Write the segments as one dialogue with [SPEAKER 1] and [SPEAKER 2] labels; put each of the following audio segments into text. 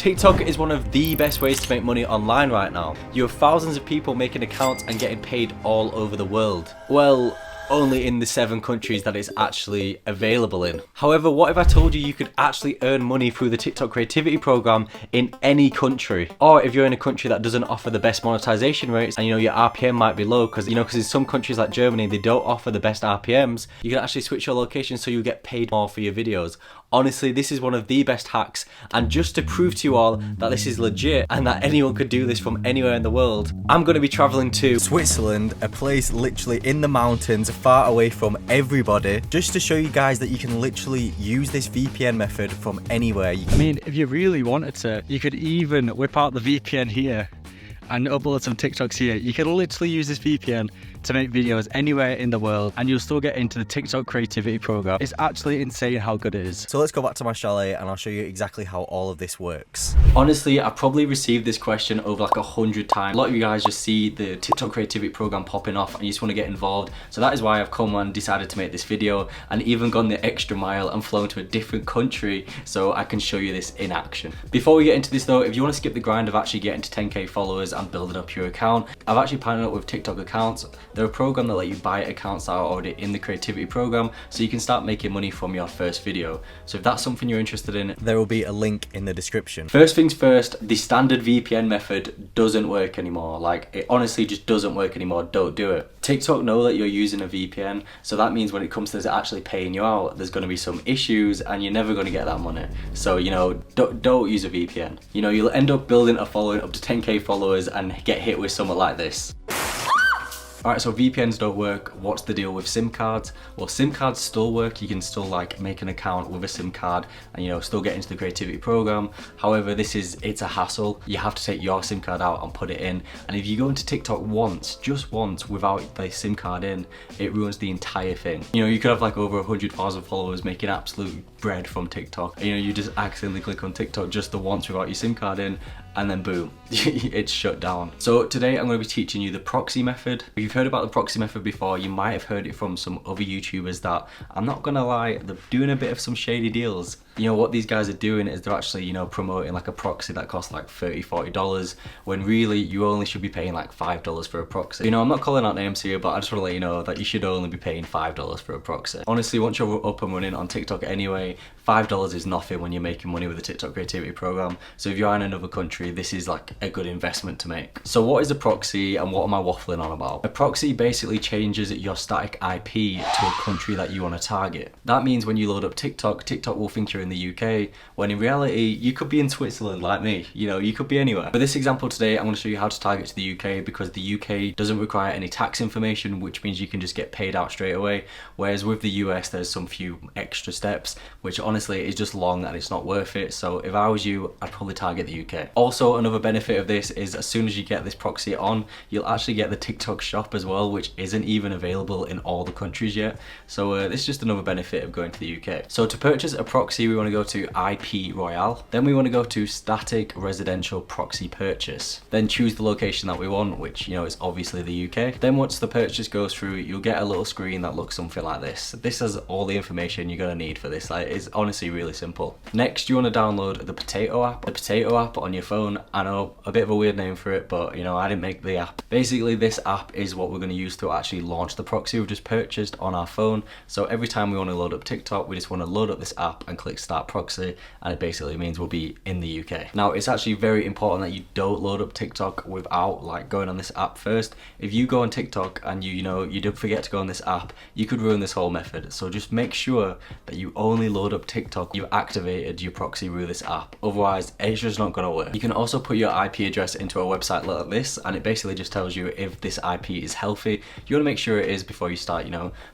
[SPEAKER 1] TikTok is one of the best ways to make money online right now. You have thousands of people making accounts and getting paid all over the world. Well, only in the 7 countries that it's actually available in. However, what if I told you could actually earn money through the TikTok creativity program in any country? Or if you're in a country that doesn't offer the best monetization rates and your RPM might be low because in some countries like Germany they don't offer the best RPMs, you can actually switch your location so you get paid more for your videos. Honestly, this is one of the best hacks, and just to prove to you all that this is legit and that anyone could do this from anywhere in the world, I'm going to be traveling to Switzerland, a place literally in the mountains, far away from everybody, just to show you guys that you can literally use this VPN method from anywhere.
[SPEAKER 2] I mean, if you really wanted to, you could even whip out the VPN here and upload some TikToks here. You can literally use this VPN to make videos anywhere in the world and you'll still get into the TikTok creativity program. It's actually insane how good it is.
[SPEAKER 1] So let's go back to my chalet and I'll show you exactly how all of this works. Honestly, I probably received this question over like 100 times. A lot of you guys just see the TikTok creativity program popping off and you just want to get involved. So that is why I've come and decided to make this video and even gone the extra mile and flown to a different country so I can show you this in action. Before we get into this though, if you want to skip the grind of actually getting to 10k followers and building up your account, I've actually partnered up with TikTok accounts. They're a program that let you buy accounts that are already in the creativity program so you can start making money from your first video. So if that's something you're interested in, there will be a link in the description. First things first, the standard VPN method doesn't work anymore. Like, it honestly just doesn't work anymore. Don't do it. TikTok know that you're using a VPN, so that means when it comes to actually paying you out, there's going to be some issues and you're never going to get that money. So don't use a VPN. You'll end up building a following up to 10k followers and get hit with something like this. Alright, so VPNs don't work. What's the deal with SIM cards? Well, SIM cards still work. You can still like make an account with a SIM card and still get into the creativity program. However, it's a hassle. You have to take your SIM card out and put it in. And if you go into TikTok once, just once, without the SIM card in, it ruins the entire thing. You could have like over 100,000 followers making absolute bread from TikTok. You just accidentally click on TikTok just the once without your SIM card in, and then boom, it's shut down. So today I'm going to be teaching you the proxy method. If you've heard about the proxy method before, you might have heard it from some other YouTubers that, I'm not gonna lie, they're doing a bit of some shady deals. What these guys are doing is they're actually, promoting like a proxy that costs like $30, $40, when really you only should be paying like $5 for a proxy. I'm not calling out names here, but I just want to let you know that you should only be paying $5 for a proxy. Honestly, once you're up and running on TikTok anyway, $5 is nothing when you're making money with the TikTok creativity program. So if you're in another country, this is like a good investment to make. So what is a proxy and what am I waffling on about? A proxy basically changes your static IP to a country that you want to target. That means when you load up TikTok, TikTok will think you're in the UK, when in reality you could be in Switzerland like me. You could be anywhere. For this example today, I'm going to show you how to target to the UK because the UK doesn't require any tax information, which means you can just get paid out straight away. Whereas with the US, there's some few extra steps, which honestly is just long and it's not worth it. So if I was you, I'd probably target the UK. Also, another benefit of this is as soon as you get this proxy on, you'll actually get the TikTok shop as well, which isn't even available in all the countries yet. So this is just another benefit of going to the UK. So to purchase a proxy, we want to go to IP Royale. Then we want to go to Static Residential Proxy Purchase. Then choose the location that we want, which is obviously the UK. Then once the purchase goes through, you'll get a little screen that looks something like this. This has all the information you're going to need for this. Like, it's honestly really simple. Next, you want to download the Potato app. The Potato app on your phone. I know, a bit of a weird name for it, but I didn't make the app. Basically, this app is what we're going to use to actually launch the proxy we've just purchased on our phone. So every time we want to load up TikTok, we just want to load up this app and click Start Proxy, and it basically means we'll be in the UK. Now, it's actually very important that you don't load up TikTok without like going on this app first. If you go on TikTok and you did forget to go on this app, you could ruin this whole method. So just make sure that you only load up TikTok, you've activated your proxy through this app. Otherwise, it's just not gonna work. You can also put your IP address into a website like this, and it basically just tells you if this IP is healthy. You wanna make sure it is before you start,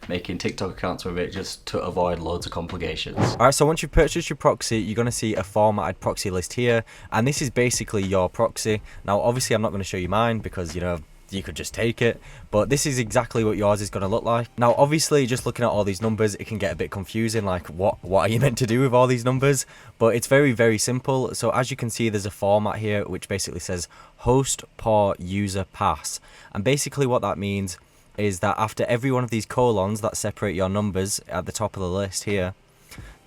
[SPEAKER 1] making TikTok accounts with it, just to avoid loads of complications. Alright, so once you've purchased your proxy, you're gonna see a formatted proxy list here, and this is basically your proxy. Now, obviously, I'm not gonna show you mine because, you could just take it, but this is exactly what yours is going to look like. Now, obviously, just looking at all these numbers, it can get a bit confusing, like what are you meant to do with all these numbers? But it's very, very simple. So as you can see, there's a format here which basically says host per user pass, and basically what that means is that after every one of these colons that separate your numbers at the top of the list here,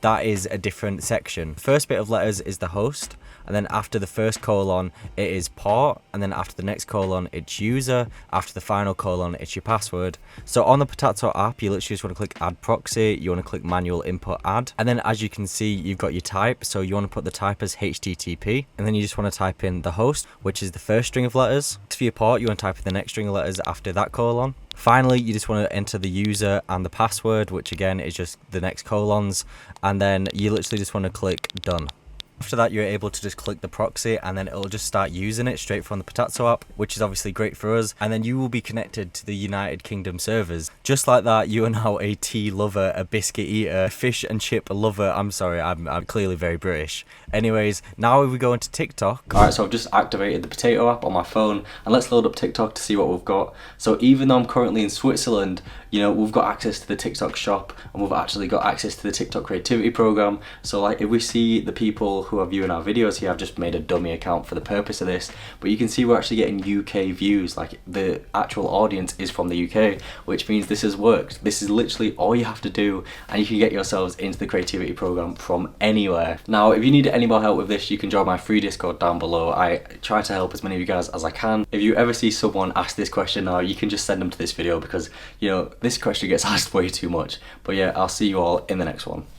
[SPEAKER 1] that is a different section. First bit of letters is the host, and then after the first colon it is port, and then after the next colon it's user, after the final colon it's your password. So on the Potato app, you literally just want to click add proxy, you want to click manual input add, and then as you can see you've got your type, so you want to put the type as HTTP, and then you just want to type in the host, which is the first string of letters. For your port, you want to type in the next string of letters after that colon. Finally, you just want to enter the user and the password, which again is just the next colons, and then you literally just want to click done. After that, you're able to just click the proxy and then it'll just start using it straight from the Potato app, which is obviously great for us. And then you will be connected to the United Kingdom servers. Just like that, you are now a tea lover, a biscuit eater, fish and chip lover. I'm sorry, I'm clearly very British. Anyways, now we go into TikTok. Alright, so I've just activated the Potato app on my phone, and let's load up TikTok to see what we've got. So even though I'm currently in Switzerland, you know, we've got access to the TikTok shop, and we've actually got access to the TikTok creativity program. So like if we see the people who are viewing our videos here, I've just made a dummy account for the purpose of this, but you can see we're actually getting UK views, like the actual audience is from the UK, which means this has worked. This is literally all you have to do, and you can get yourselves into the creativity program from anywhere. Now, if you need any more help with this, you can join my free Discord down below. I try to help as many of you guys as I can. If you ever see someone ask this question now, you can just send them to this video, because, you know, this question gets asked way too much. But yeah, I'll see you all in the next one.